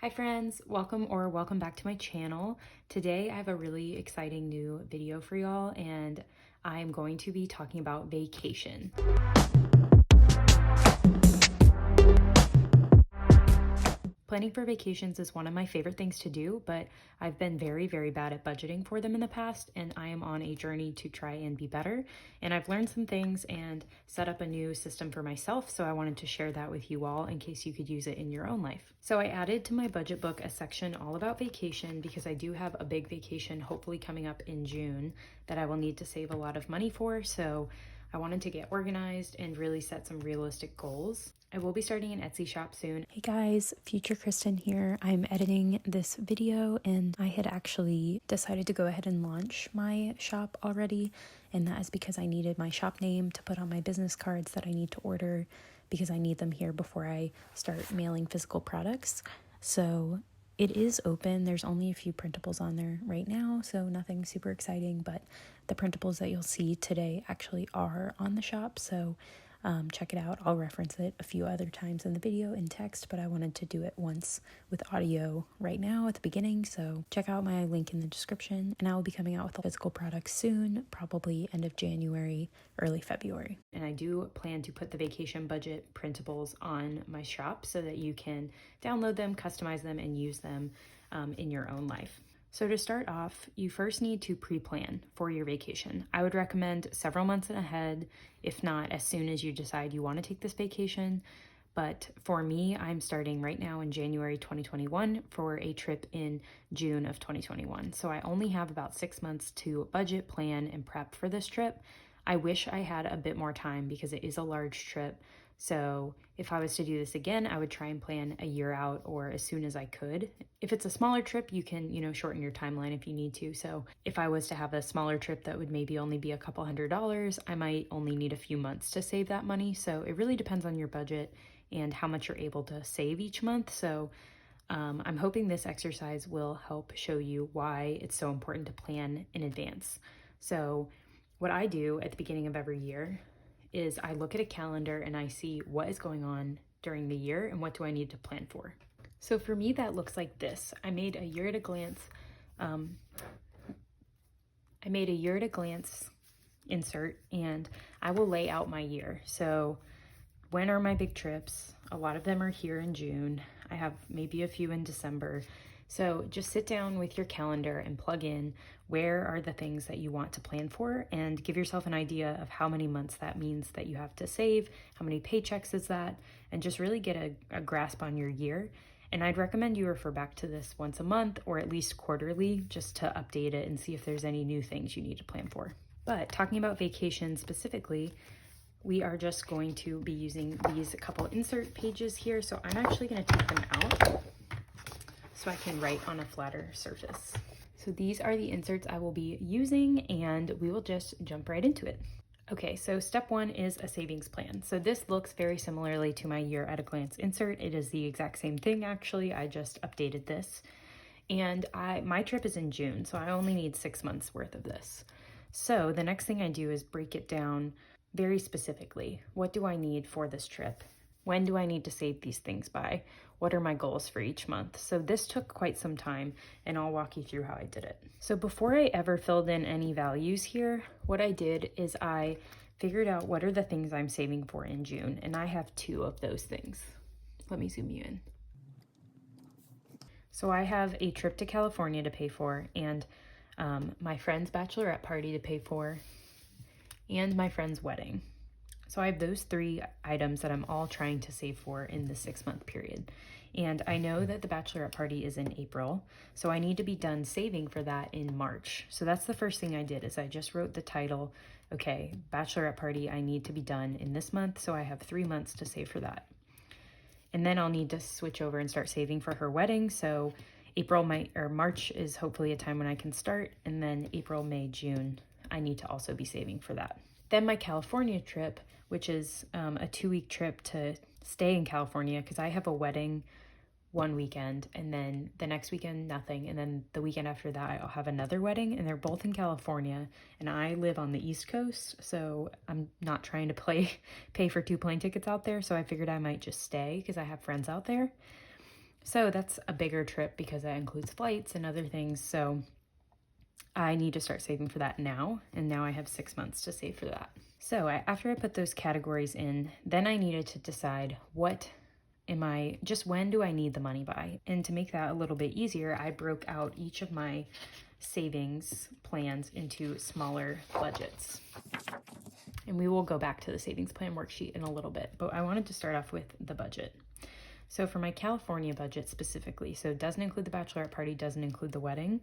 Hi friends, welcome back to my channel. Today I have a really exciting new video for y'all and I'm going to be talking about vacation. Planning for vacations is one of my favorite things to do, but I've been very bad at budgeting for them in the past, and I am on a journey to try and be better. And I've learned some things and set up a new system for myself, so I wanted to share that with you all in case you could use it in your own life. So I added to my budget book a section all about vacation because I do have a big vacation hopefully coming up in June that I will need to save a lot of money for, so I wanted to get organized and really set some realistic goals. I will be starting an Etsy shop soon. Hey guys, Future Kristen here. I'm editing this video and I had actually decided to go ahead and launch my shop already, and that is because I needed my shop name to put on my business cards that I need to order because I need them here before I start mailing physical products. So it is open. There's only a few printables on there right now, so nothing super exciting, but the printables that you'll see today actually are on the shop, so check it out. I'll reference it a few other times in the video in text, but I wanted to do it once with audio right now at the beginning, so check out my link in the description, and I will be coming out with a physical product soon, probably end of January, early February. And I do plan to put the vacation budget printables on my shop so that you can download them, customize them, and use them in your own life. So to start off, you first need to pre-plan for your vacation. I would recommend several months ahead, if not as soon as you decide you want to take this vacation. But for me, I'm starting right now in January 2021 for a trip in June of 2021. So I only have about 6 months to budget, plan, and prep for this trip. I wish I had a bit more time because it is a large trip. So if I was to do this again, I would try and plan a year out or as soon as I could. If it's a smaller trip, you can, shorten your timeline if you need to. So if I was to have a smaller trip that would maybe only be a couple $100s, I might only need a few months to save that money. So it really depends on your budget and how much you're able to save each month. So I'm hoping this exercise will help show you why it's so important to plan in advance. So what I do at the beginning of every year is I look at a calendar and I see what is going on during the year and what do I need to plan for. So for me, that looks like this. I made a year at a glance insert, and I will lay out my year. So when are my big trips? A lot of them are here in June. I have maybe a few in December. So just sit down with your calendar and plug in where are the things that you want to plan for, and give yourself an idea of how many months that means that you have to save, how many paychecks is that, and just really get a grasp on your year. And I'd recommend you refer back to this once a month or at least quarterly just to update it and see if there's any new things you need to plan for. But talking about vacation specifically, we are just going to be using these couple insert pages here. So I'm actually going to take them out so I can write on a flatter surface. So these are the inserts I will be using, and we will just jump right into it. Okay, so step one is a savings plan. So this looks very similarly to my year at a glance insert. It is the exact same thing actually, I just updated this. And my trip is in June, so I only need 6 months worth of this. So the next thing I do is break it down very specifically. What do I need for this trip? When do I need to save these things by? What are my goals for each month? So this took quite some time, and I'll walk you through how I did it. So before I ever filled in any values here, what I did is I figured out what are the things I'm saving for in June, and I have 2 of those things. Let me zoom you in. So I have a trip to California to pay for, and my friend's bachelorette party to pay for, and my friend's wedding. So I have those 3 items that I'm all trying to save for in the 6-month period. And I know that the bachelorette party is in April, so I need to be done saving for that in March. So that's the first thing I did, is I just wrote the title, okay, bachelorette party, I need to be done in this month, so I have 3 months to save for that. And then I'll need to switch over and start saving for her wedding, so March is hopefully a time when I can start, and then April, May, June, I need to also be saving for that. Then my California trip, which is a 2-week trip to stay in California because I have a wedding one weekend, and then the next weekend nothing, and then the weekend after that I'll have another wedding, and they're both in California, and I live on the East Coast, so I'm not trying to pay for 2 plane tickets out there, so I figured I might just stay because I have friends out there. So that's a bigger trip because that includes flights and other things. So I need to start saving for that now. And now I have 6 months to save for that. So after I put those categories in, then I needed to decide when do I need the money by? And to make that a little bit easier, I broke out each of my savings plans into smaller budgets. And we will go back to the savings plan worksheet in a little bit, but I wanted to start off with the budget. So for my California budget specifically, so it doesn't include the bachelorette party, doesn't include the wedding,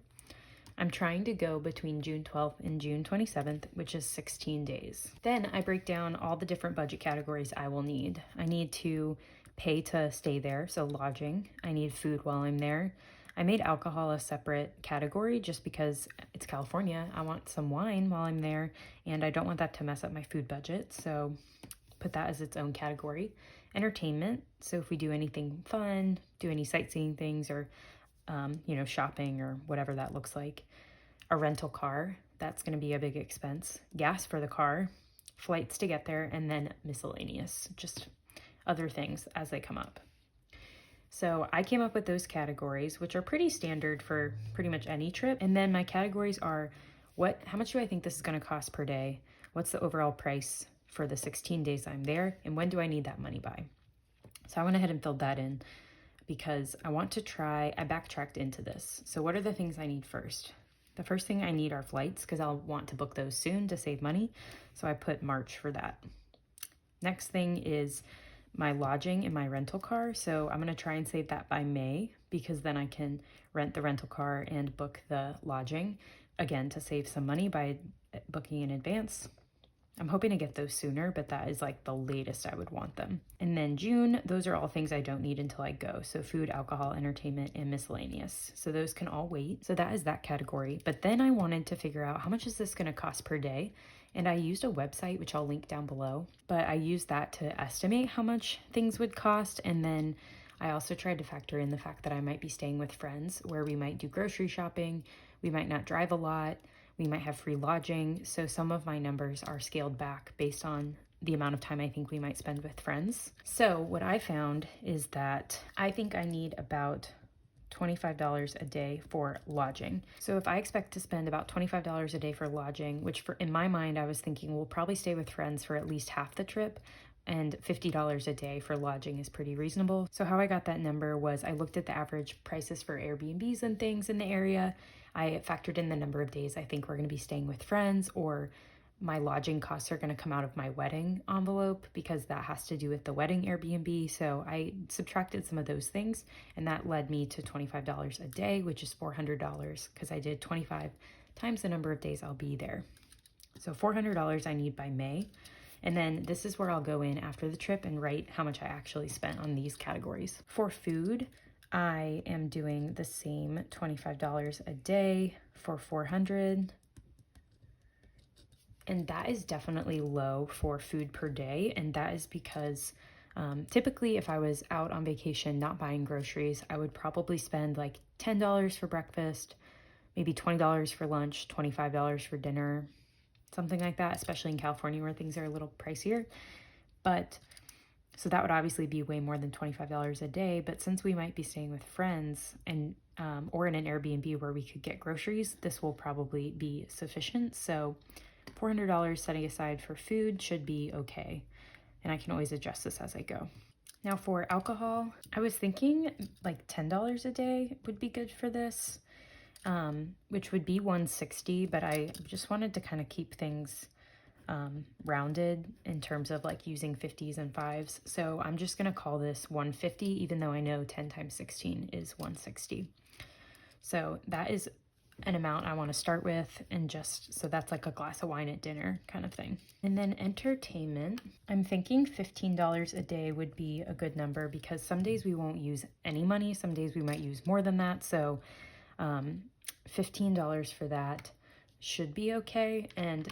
I'm trying to go between June 12th and June 27th, which is 16 days. Then I break down all the different budget categories I will need. I need to pay to stay there, so lodging. I need food while I'm there. I made alcohol a separate category just because it's California. I want some wine while I'm there, and I don't want that to mess up my food budget, so put that as its own category. Entertainment, so if we do anything fun, do any sightseeing things, or shopping or whatever that looks like. A rental car, that's going to be a big expense. Gas for the car, flights to get there, and then miscellaneous, just other things as they come up. So I came up with those categories, which are pretty standard for pretty much any trip. And then my categories are how much do I think this is going to cost per day? What's the overall price for the 16 days I'm there? And when do I need that money by? So I went ahead and filled that in because I backtracked into this. So what are the things I need first? The first thing I need are flights because I'll want to book those soon to save money. So I put March for that. Next thing is my lodging and my rental car. So I'm going to try and save that by May because then I can rent the rental car and book the lodging, again, to save some money by booking in advance. I'm hoping to get those sooner, but that is like the latest I would want them. And then June, those are all things I don't need until I go. So food, alcohol, entertainment, and miscellaneous. So those can all wait. So that is that category. But then I wanted to figure out how much is this going to cost per day? And I used a website, which I'll link down below, but I used that to estimate how much things would cost. And then I also tried to factor in the fact that I might be staying with friends where we might do grocery shopping. We might not drive a lot. We might have free lodging. So some of my numbers are scaled back based on the amount of time I think we might spend with friends. So what I found is that I think I need about $25 a day for lodging. So if I expect to spend about $25 a day for lodging, which in my mind, I was thinking we'll probably stay with friends for at least half the trip, and $50 a day for lodging is pretty reasonable. So how I got that number was I looked at the average prices for Airbnbs and things in the area. I factored in the number of days I think we're going to be staying with friends, or my lodging costs are going to come out of my wedding envelope because that has to do with the wedding Airbnb. So I subtracted some of those things, and that led me to $25 a day, which is $400 because I did 25 times the number of days I'll be there. So $400 I need by May. And then this is where I'll go in after the trip and write how much I actually spent on these categories. For food, I am doing the same $25 a day for $400. And that is definitely low for food per day. And that is because typically if I was out on vacation not buying groceries, I would probably spend like $10 for breakfast, maybe $20 for lunch, $25 for dinner, something like that, especially in California where things are a little pricier. But so that would obviously be way more than $25 a day. But since we might be staying with friends and or in an Airbnb where we could get groceries, this will probably be sufficient. So $400 setting aside for food should be okay. And I can always adjust this as I go. Now for alcohol, I was thinking like $10 a day would be good for this, which would be $160, but I just wanted to kind of keep things rounded in terms of like using 50s and 5s. So I'm just going to call this $150, even though I know 10 times 16 is $160. So that is an amount I want to start with, and so that's like a glass of wine at dinner kind of thing. And then entertainment, I'm thinking $15 a day would be a good number because some days we won't use any money, some days we might use more than that. So $15 for that should be okay. And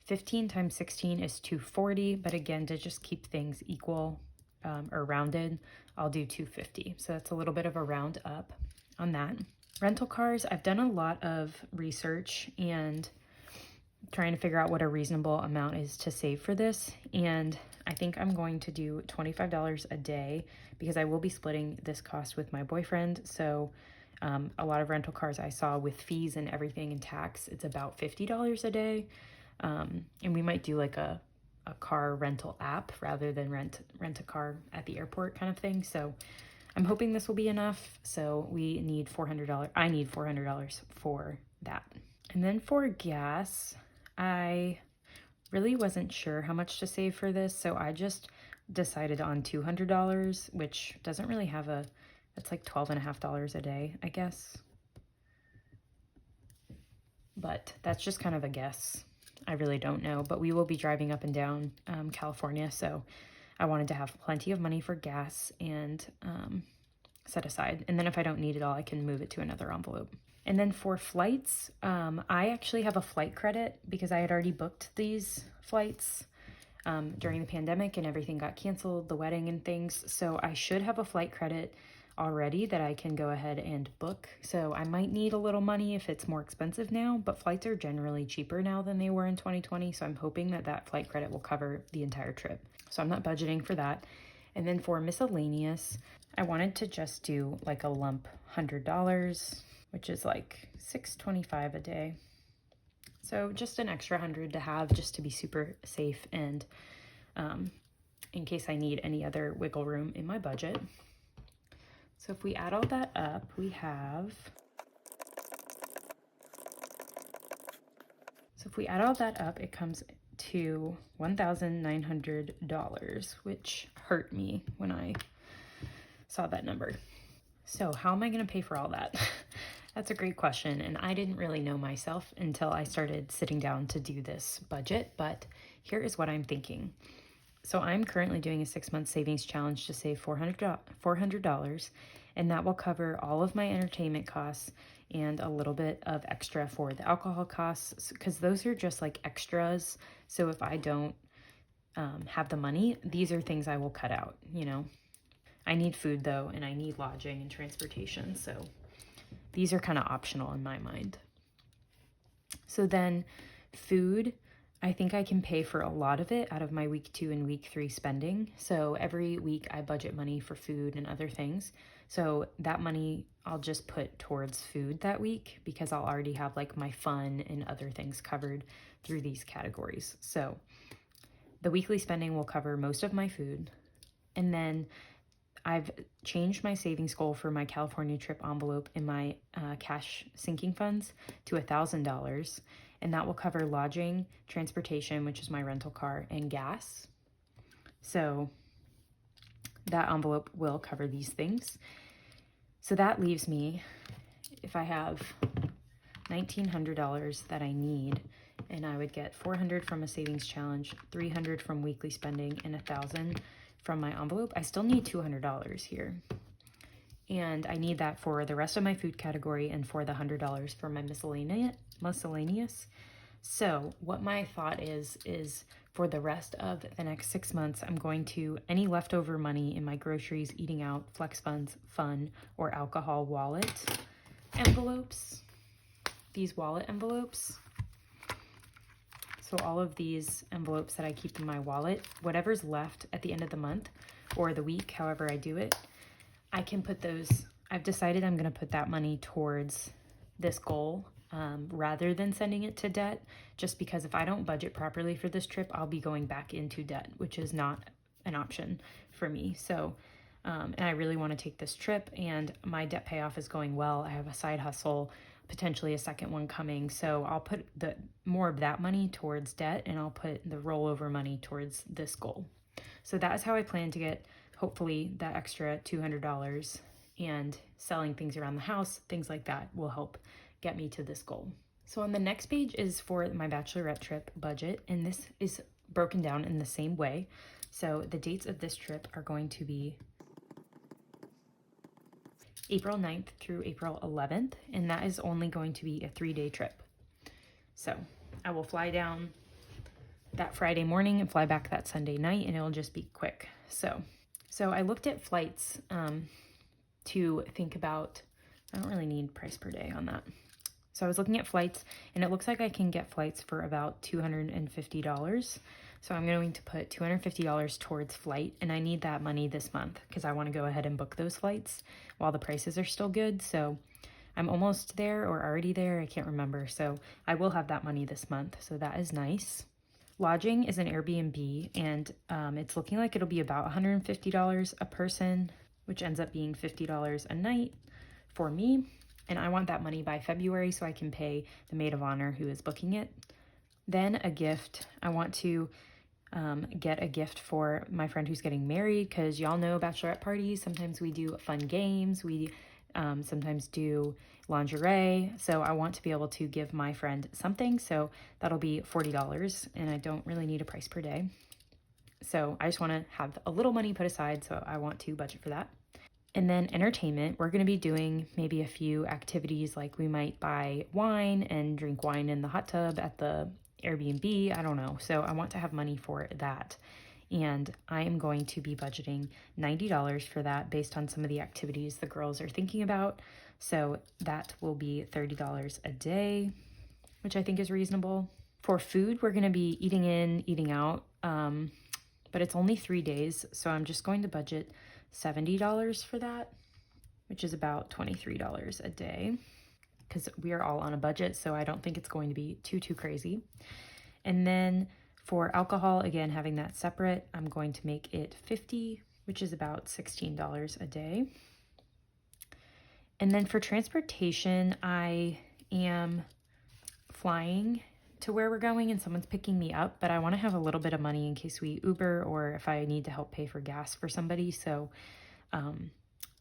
15 times 16 is $240, but again, to just keep things equal or rounded, I'll do $250. So that's a little bit of a round up on that. Rental cars, I've done a lot of research, and trying to figure out what a reasonable amount is to save for this. And I think I'm going to do $25 a day because I will be splitting this cost with my boyfriend. So a lot of rental cars I saw with fees and everything and tax, it's about $50 a day. And we might do like a car rental app rather than rent a car at the airport kind of thing. So I'm hoping this will be enough. So we need $400. I need $400 for that. And then for gas, I really wasn't sure how much to save for this. So I just decided on $200, which doesn't really have it's like $12.50 a day, I guess. But that's just kind of a guess. I really don't know, but we will be driving up and down California. So I wanted to have plenty of money for gas and set aside. And then if I don't need it all, I can move it to another envelope. And then for flights, I actually have a flight credit because I had already booked these flights during the pandemic and everything got canceled, the wedding and things. So I should have a flight credit already that I can go ahead and book. So I might need a little money if it's more expensive now, but flights are generally cheaper now than they were in 2020. So I'm hoping that that flight credit will cover the entire trip. So I'm not budgeting for that. And then for miscellaneous, I wanted to just do like a lump $100, which is like $6.25 a day. So just an extra 100 to have just to be super safe and in case I need any other wiggle room in my budget. So if we add all that up, we have, it comes to $1,900, which hurt me when I saw that number. So how am I going to pay for all that? That's a great question. And I didn't really know myself until I started sitting down to do this budget, but here is what I'm thinking. So I'm currently doing a 6-month savings challenge to save $400, and that will cover all of my entertainment costs and a little bit of extra for the alcohol costs, because those are just like extras. So if I don't have the money, these are things I will cut out, you know. I need food though, and I need lodging and transportation. So these are kind of optional in my mind. So then food, I think I can pay for a lot of it out of my week 2 and week 3 spending. So every week I budget money for food and other things. So that money I'll just put towards food that week because I'll already have like my fun and other things covered through these categories. So the weekly spending will cover most of my food. And then I've changed my savings goal for my California trip envelope in my cash sinking funds to $1,000. And that will cover lodging, transportation, which is my rental car, and gas. So that envelope will cover these things. So that leaves me, if I have $1,900 that I need, and I would get $400 from a savings challenge, $300 from weekly spending, and $1,000 from my envelope, I still need $200 here. And I need that for the rest of my food category and for the $100 for my miscellaneous. So what my thought is for the rest of the next 6 months, I'm going to, any leftover money in my groceries, eating out, flex funds, fun, or alcohol wallet envelopes, these wallet envelopes. So all of these envelopes that I keep in my wallet, whatever's left at the end of the month or the week, however I do it, I can put those, I've decided I'm going to put that money towards this goal rather than sending it to debt, just because if I don't budget properly for this trip, I'll be going back into debt, which is not an option for me. So, and I really want to take this trip, and my debt payoff is going well. I have a side hustle, potentially a second one coming. So I'll put the more of that money towards debt, and I'll put the rollover money towards this goal. So that is how I plan to get, hopefully, that extra $200, and selling things around the house, things like that will help get me to this goal. So on the next page is for my bachelorette trip budget, and this is broken down in the same way. So the dates of this trip are going to be April 9th through April 11th, and that is only going to be a 3-day trip. So I will fly down that Friday morning and fly back that Sunday night, and it'll just be quick. So I looked at flights to think about, I don't really need price per day on that. So I was looking at flights, and it looks like I can get flights for about $250. So I'm going to put $250 towards flight, and I need that money this month because I want to go ahead and book those flights while the prices are still good. So I'm almost there or already there, I can't remember. So I will have that money this month, so that is nice. Lodging is an Airbnb, and it's looking like it'll be about $150 a person, which ends up being $50 a night for me. And I want that money by February so I can pay the maid of honor who is booking it. Then a gift. I want to get a gift for my friend who's getting married, because y'all know bachelorette parties. Sometimes we do fun games. We sometimes do lingerie. So I want to be able to give my friend something. So that'll be $40, and I don't really need a price per day. So I just want to have a little money put aside, so I want to budget for that. And then entertainment, we're going to be doing maybe a few activities, like we might buy wine and drink wine in the hot tub at the Airbnb. I don't know. So I want to have money for that. And I am going to be budgeting $90 for that based on some of the activities the girls are thinking about. So that will be $30 a day, which I think is reasonable. For food, we're going to be eating in, eating out, but it's only 3 days. So I'm just going to budget $70 for that, which is about $23 a day, because we are all on a budget, so I don't think it's going to be too crazy. And then for alcohol, again, having that separate, I'm going to make it $50, which is about $16 a day. And then for transportation, I am flying to where we're going and someone's picking me up, but I want to have a little bit of money in case we Uber or if I need to help pay for gas for somebody. So I'm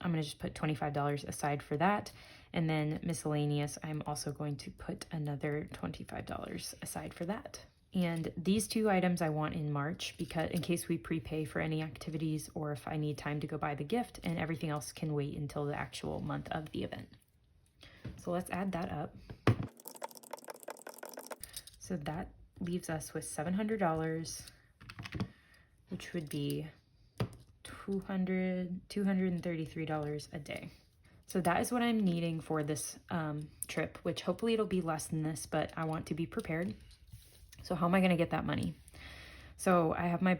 going to just put $25 aside for that. And then miscellaneous, I'm also going to put another $25 aside for that. And these two items I want in March, because in case we prepay for any activities or if I need time to go buy the gift, and everything else can wait until the actual month of the event. So let's add that up. So that leaves us with $700, which would be $233 a day. So that is what I'm needing for this trip, which hopefully it'll be less than this, but I want to be prepared. So how am I going to get that money? So I have my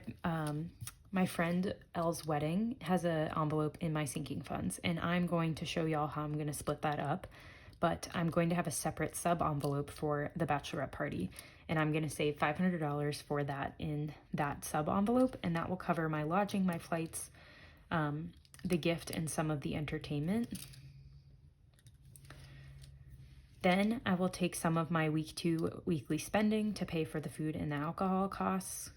my friend Elle's wedding has an envelope in my sinking funds, and I'm going to show y'all how I'm going to split that up. But I'm going to have a separate sub envelope for the bachelorette party, and I'm going to save $500 for that in that sub envelope, and that will cover my lodging, my flights, the gift, and some of the entertainment. Then I will take some of my weekly spending to pay for the food and the alcohol costs,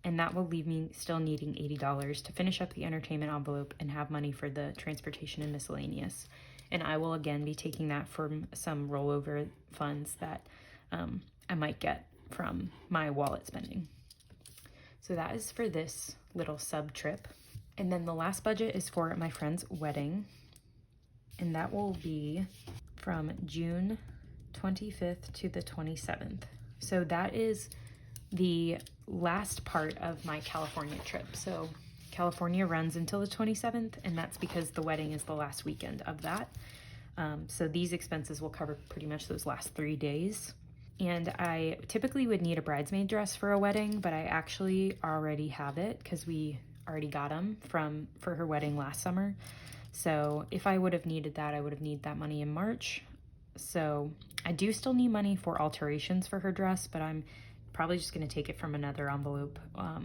and that will leave me still needing $80 to finish up the entertainment envelope and have money for the transportation and miscellaneous. And I will again be taking that from some rollover funds that I might get from my wallet spending. So that is for this little sub trip. And then the last budget is for my friend's wedding, and that will be from June 25th to the 27th. So that is the last part of my California trip. So California runs until the 27th, and that's because the wedding is the last weekend of that. So these expenses will cover pretty much those last 3 days. And I typically would need a bridesmaid dress for a wedding, but I actually already have it because we already got them for her wedding last summer. So if I would have needed that, I would have needed that money in March. So I do still need money for alterations for her dress, but I'm probably just going to take it from another envelope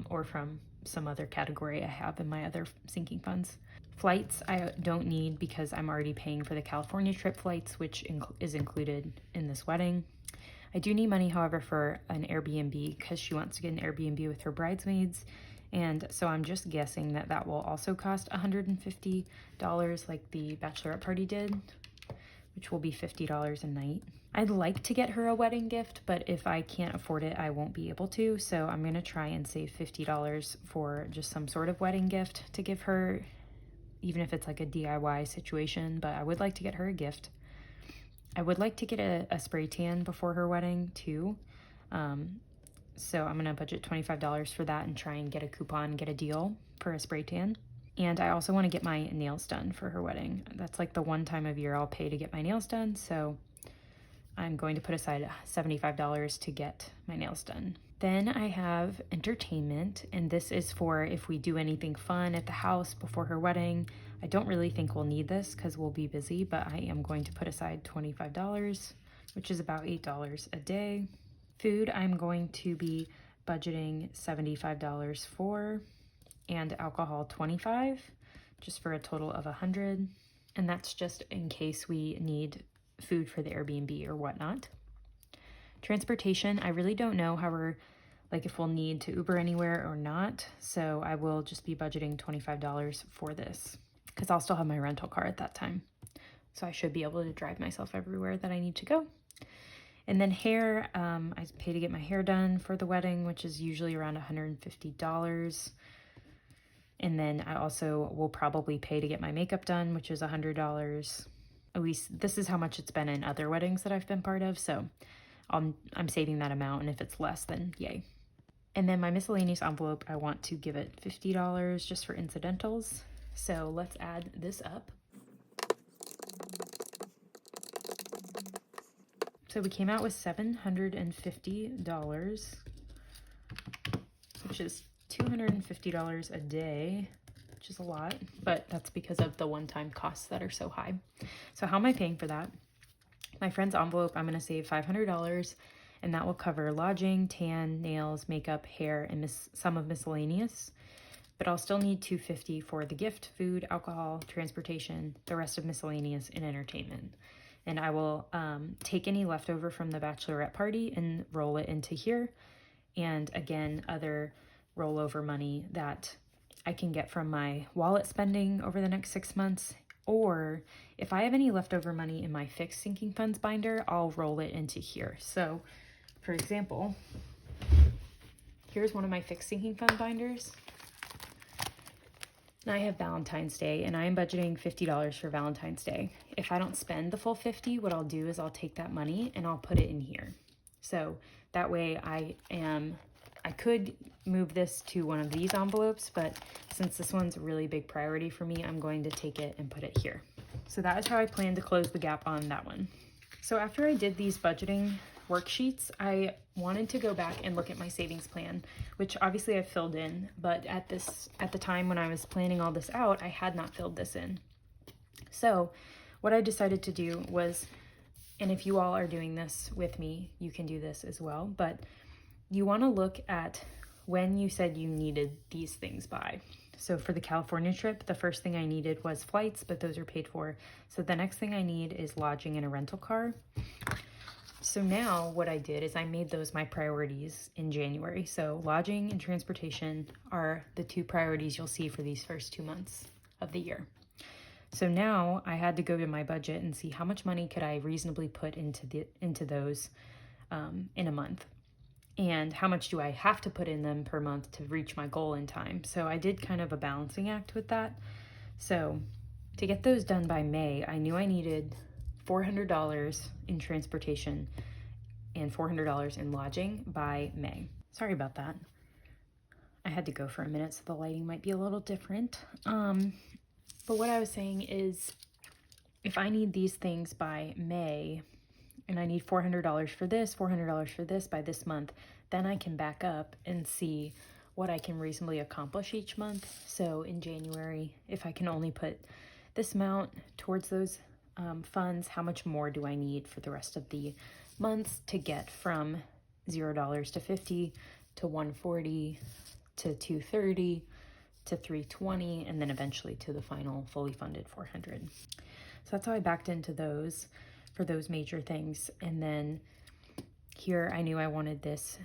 or from some other category I have in my other sinking funds. Flights I don't need because I'm already paying for the California trip flights, which is included in this wedding. I do need money, however, for an Airbnb because she wants to get an Airbnb with her bridesmaids. And so I'm just guessing that that will also cost $150 like the bachelorette party did, which will be $50 a night. I'd like to get her a wedding gift, but if I can't afford it, I won't be able to. So I'm going to try and save $50 for just some sort of wedding gift to give her, even if it's like a DIY situation, but I would like to get her a gift. I would like to get a spray tan before her wedding too. So I'm going to budget $25 for that and try and get a coupon, get a deal for a spray tan. And I also want to get my nails done for her wedding. That's like the one time of year I'll pay to get my nails done. So I'm going to put aside $75 to get my nails done. Then I have entertainment, and this is for if we do anything fun at the house before her wedding. I don't really think we'll need this because we'll be busy, but I am going to put aside $25, which is about $8 a day. Food, I'm going to be budgeting $75 for, and alcohol $25, just for a total of $100. And that's just in case we need food for the Airbnb or whatnot. Transportation, I really don't know how we're, like if we'll need to Uber anywhere or not. So I will just be budgeting $25 for this because I'll still have my rental car at that time. So I should be able to drive myself everywhere that I need to go. And then hair, I pay to get my hair done for the wedding, which is usually around $150. And then I also will probably pay to get my makeup done, which is $100. At least this is how much it's been in other weddings that I've been part of. So I'm saving that amount, and if it's less, then yay. And then my miscellaneous envelope, I want to give it $50 just for incidentals. So let's add this up. So we came out with $750, which is $250 a day, which is a lot, but that's because of the one-time costs that are so high. So how am I paying for that? My friend's envelope, I'm going to save $500, and that will cover lodging, tan, nails, makeup, hair, and some of miscellaneous. But I'll still need $250 for the gift, food, alcohol, transportation, the rest of miscellaneous, and entertainment. And I will take any leftover from the bachelorette party and roll it into here. And again, other rollover money that I can get from my wallet spending over the next 6 months. Or if I have any leftover money in my fixed sinking funds binder, I'll roll it into here. So for example, here's one of my fixed sinking fund binders. And I have Valentine's Day, and I am budgeting $50 for Valentine's Day. If I don't spend the full $50, what I'll do is I'll take that money and I'll put it in here. So that way I could move this to one of these envelopes, but since this one's a really big priority for me, I'm going to take it and put it here. So that is how I plan to close the gap on that one. So after I did these budgeting worksheets, I wanted to go back and look at my savings plan, which obviously I filled in, but at the time when I was planning all this out, I had not filled this in. So what I decided to do was, and if you all are doing this with me, you can do this as well, but you want to look at when you said you needed these things by. So for the California trip, the first thing I needed was flights, but those are paid for. So the next thing I need is lodging and a rental car. So now what I did is I made those my priorities in January. So lodging and transportation are the two priorities you'll see for these first 2 months of the year. So now I had to go to my budget and see how much money could I reasonably put into those in a month. And how much do I have to put in them per month to reach my goal in time? So I did kind of a balancing act with that. So to get those done by May, I knew I needed $400 in transportation and $400 in lodging by May. Sorry about that. I had to go for a minute, so the lighting might be a little different. But what I was saying is, if I need these things by May, and I need $400 for this, $400 for this by this month, then I can back up and see what I can reasonably accomplish each month. So in January, if I can only put this amount towards those funds, how much more do I need for the rest of the months to get from $0 to 50 to 140 to 230 to 320, and then eventually to the final fully funded 400. So that's how I backed into those for those major things. And then here I knew I wanted this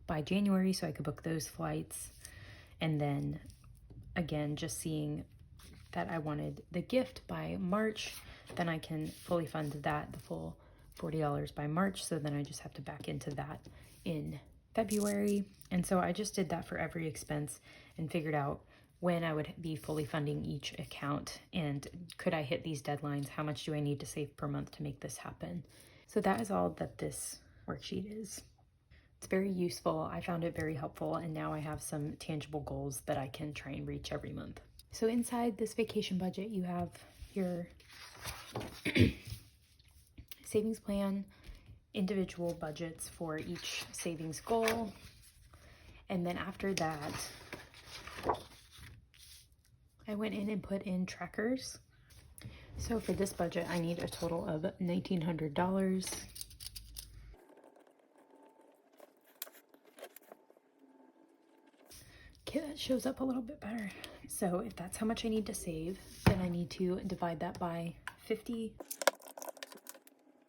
by January so I could book those flights. And then again, just seeing that I wanted the gift by March, then I can fully fund that, the full $40 by March. So then I just have to back into that in February. And so I just did that for every expense and figured out when I would be fully funding each account, and could I hit these deadlines? How much do I need to save per month to make this happen? So that is all that this worksheet is. It's very useful. I found it very helpful, and now I have some tangible goals that I can try and reach every month. So inside this vacation budget, you have your savings plan, individual budgets for each savings goal. And then after that, I went in and put in trackers. So for this budget, I need a total of $1,900. Okay, that shows up a little bit better. So if that's how much I need to save, then I need to divide that by 50.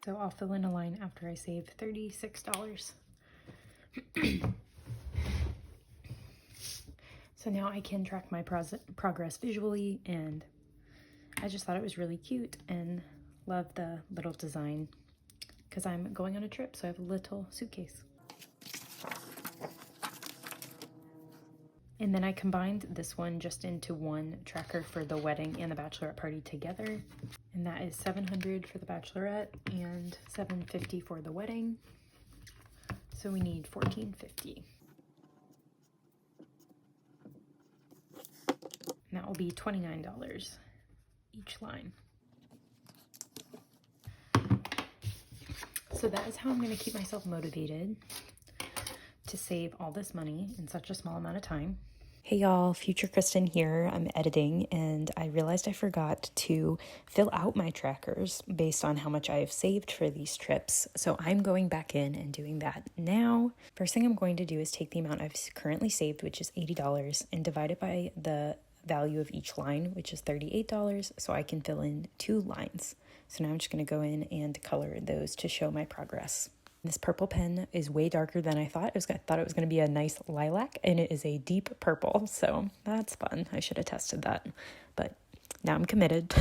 So I'll fill in a line after I save $36. So now I can track my progress visually, and I just thought it was really cute and love the little design because I'm going on a trip, so I have a little suitcase. And then I combined this one just into one tracker for the wedding and the bachelorette party together. And that is $700 for the bachelorette and $750 for the wedding. So we need $1,450. And that will be $29 each line. So that is how I'm going to keep myself motivated to save all this money in such a small amount of time. Hey y'all, Future Kristen here. I'm editing and I realized I forgot to fill out my trackers based on how much I have saved for these trips. So I'm going back in and doing that now. First thing I'm going to do is take the amount I've currently saved, which is $80, and divide it by the value of each line, which is $38, so I can fill in 2 lines. So now I'm just going to go in and color those to show my progress. This purple pen is way darker than I thought. I thought it was going to be a nice lilac, and it is a deep purple, so that's fun. I should have tested that, but now I'm committed.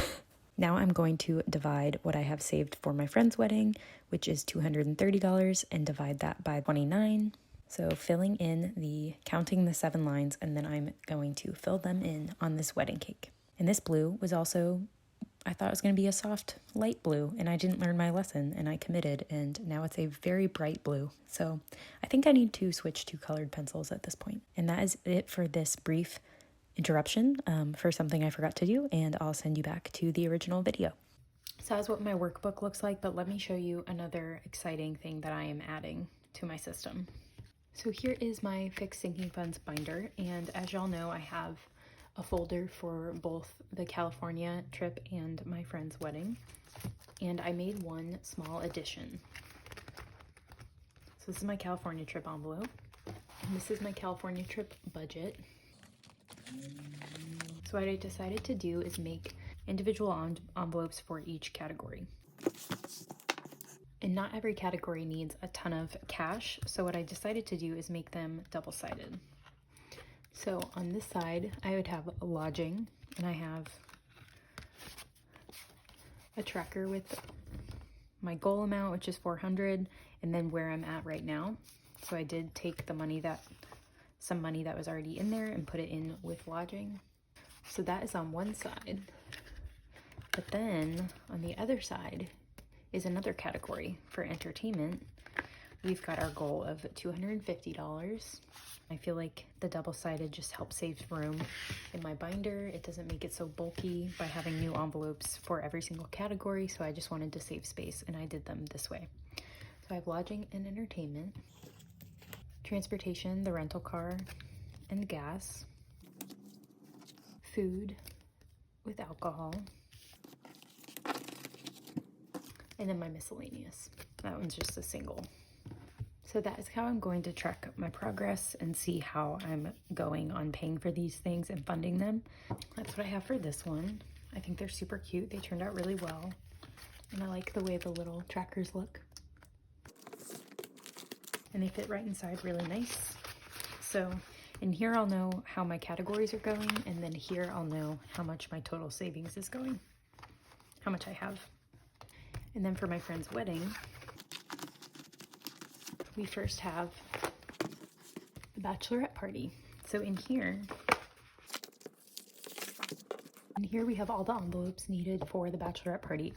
Now I'm going to divide what I have saved for my friend's wedding, which is $230, and divide that by 29. So filling in counting the 7 lines, and then I'm going to fill them in on this wedding cake. And this blue was also, I thought it was going to be a soft light blue, and I didn't learn my lesson, and I committed, and now it's a very bright blue. So I think I need to switch to colored pencils at this point. And that is it for this brief interruption for something I forgot to do, and I'll send you back to the original video. So that's what my workbook looks like, but let me show you another exciting thing that I am adding to my system. So here is my fixed sinking funds binder, and as y'all know, I have a folder for both the California trip and my friend's wedding, and I made one small addition. So this is my California trip envelope, and this is my California trip budget. So what I decided to do is make individual envelopes for each category. And not every category needs a ton of cash, so what I decided to do is make them double-sided. So on this side, I would have lodging, and I have a tracker with my goal amount, which is $400, and then where I'm at right now. So I did take some money that was already in there and put it in with lodging. So that is on one side. But then on the other side is another category for entertainment. We've got our goal of $250. I feel like the double-sided just helps save room in my binder. It doesn't make it so bulky by having new envelopes for every single category, so I just wanted to save space, and I did them this way. So I have lodging and entertainment, transportation, the rental car and gas, food with alcohol, and then my miscellaneous. That one's just a single. So that is how I'm going to track my progress and see how I'm going on paying for these things and funding them. That's what I have for this one. I think they're super cute. They turned out really well. And I like the way the little trackers look. And they fit right inside really nice. So in here I'll know how my categories are going, and then here I'll know how much my total savings is going, how much I have. And then for my friend's wedding, we first have the bachelorette party. So in here we have all the envelopes needed for the bachelorette party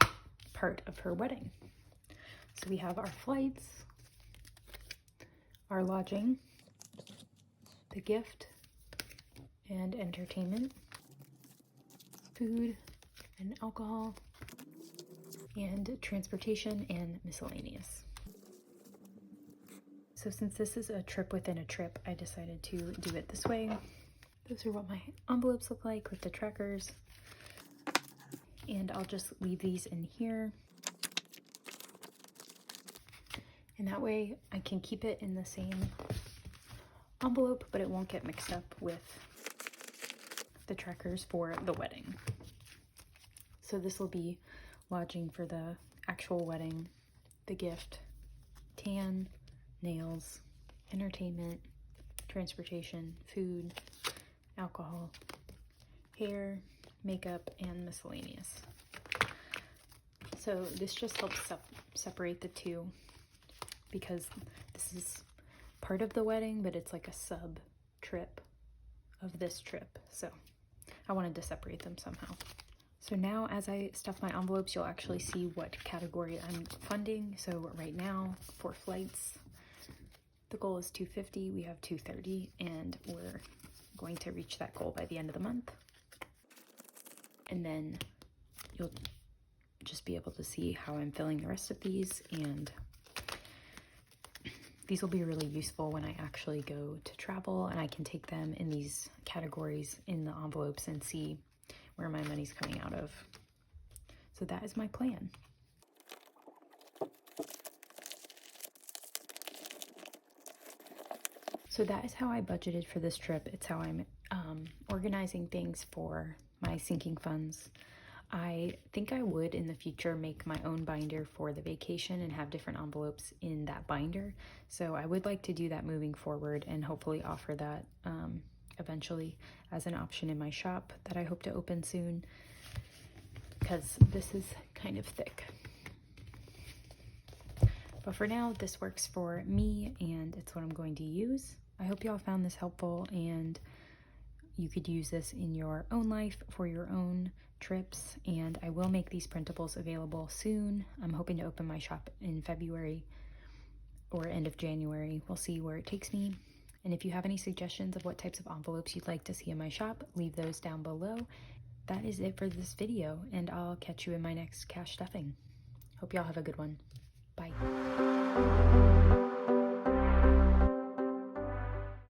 part of her wedding. So we have our flights, our lodging, the gift and entertainment, food and alcohol, and transportation and miscellaneous. So since this is a trip within a trip, I decided to do it this way. Those are what my envelopes look like with the trackers. And I'll just leave these in here. And that way I can keep it in the same envelope, but it won't get mixed up with the trackers for the wedding. So this will be lodging for the actual wedding, the gift, tan, nails, entertainment, transportation, food, alcohol, hair, makeup, and miscellaneous. So this just helps separate the two, because this is part of the wedding, but it's like a sub trip of this trip. So I wanted to separate them somehow. So now as I stuff my envelopes, you'll actually see what category I'm funding. So right now for flights, the goal is $250, we have $230, and we're going to reach that goal by the end of the month. And then you'll just be able to see how I'm filling the rest of these, and these will be really useful when I actually go to travel, and I can take them in these categories in the envelopes and see where my money's coming out of. So that is my plan. So that is how I budgeted for this trip. It's how I'm organizing things for my sinking funds. I think I would in the future make my own binder for the vacation and have different envelopes in that binder. So I would like to do that moving forward and hopefully offer that eventually as an option in my shop that I hope to open soon, because this is kind of thick. But for now, this works for me and it's what I'm going to use. I hope y'all found this helpful and you could use this in your own life for your own trips, and I will make these printables available soon. I'm hoping to open my shop in February or end of January. We'll see where it takes me. And if you have any suggestions of what types of envelopes you'd like to see in my shop, leave those down below. That is it for this video, and I'll catch you in my next cash stuffing. Hope y'all have a good one. Bye.